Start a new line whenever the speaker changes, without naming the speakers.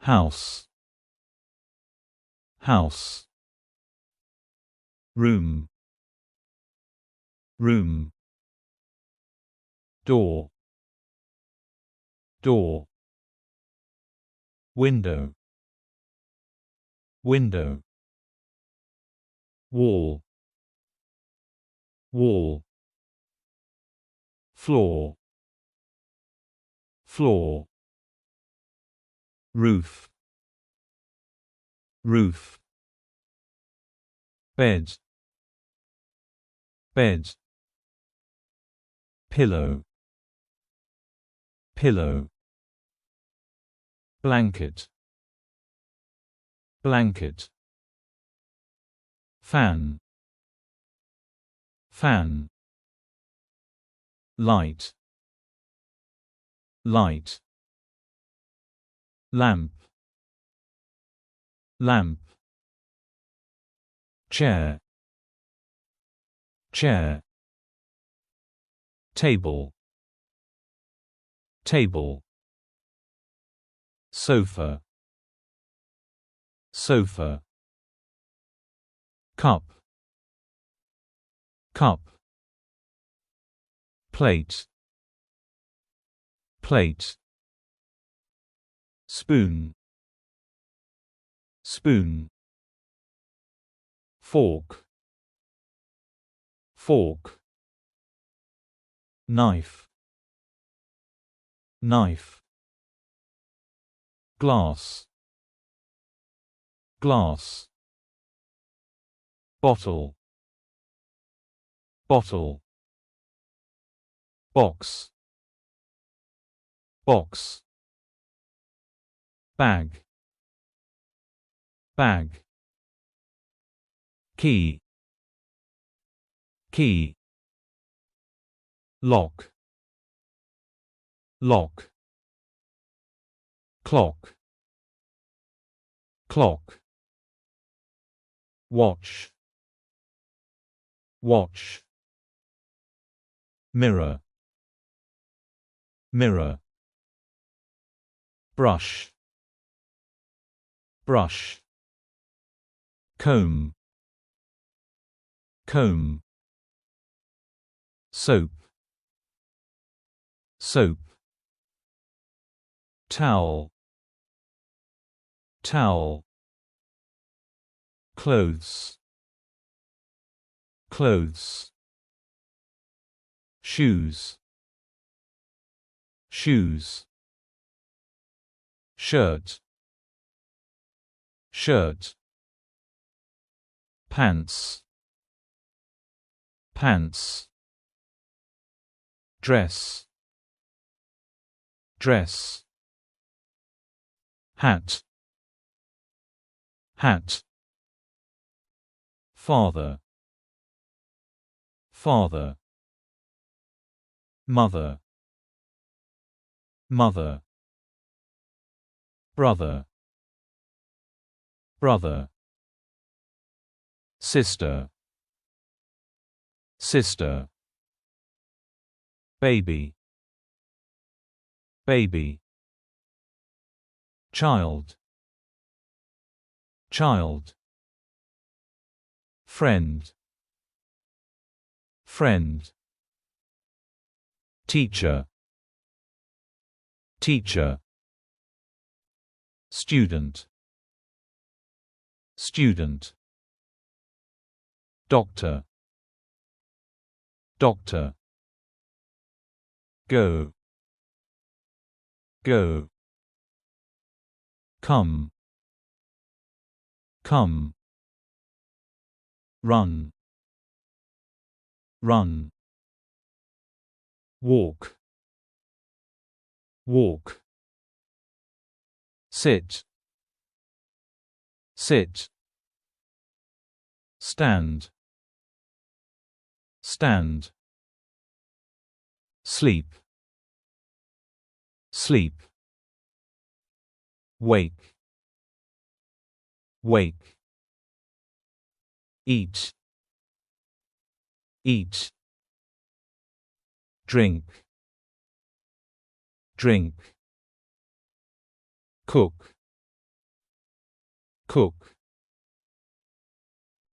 house, house. Room, room. Door, door. Window, window. Wall, wall. Floor, floor. Roof, roof. Bed, bed. Pillow, pillow. Blanket, blanket. Fan, fan. Light, light. Lamp, lamp. Chair, chair. Table, table. Sofa, sofa. Cup, cup. Plate, plate. Spoon, spoon. Fork, fork. Knife, knife. Glass, glass. Bottle, bottle. Box, box. Bag, bag. Key, key. Lock, lock. Clock, clock. Watch, watch. Mirror, mirror. Brush, brush. Comb, comb. Soap, soap. Towel, towel. Clothes, clothes. Shoes, shoes. Shirt, shirt. Pants, pants. Dress, dress. Hat, hat. Father, father. Mother, mother. Brother, brother. Sister, sister. Baby, baby. Child, child. Friend, friend. Teacher, teacher. Student, student. Doctor, doctor. Go, go. Come, come. Run, run. Walk, walk. Sit, sit. Stand, stand. Sleep, sleep. Wake, wake. Eat, eat. Drink, drink. Cook, cook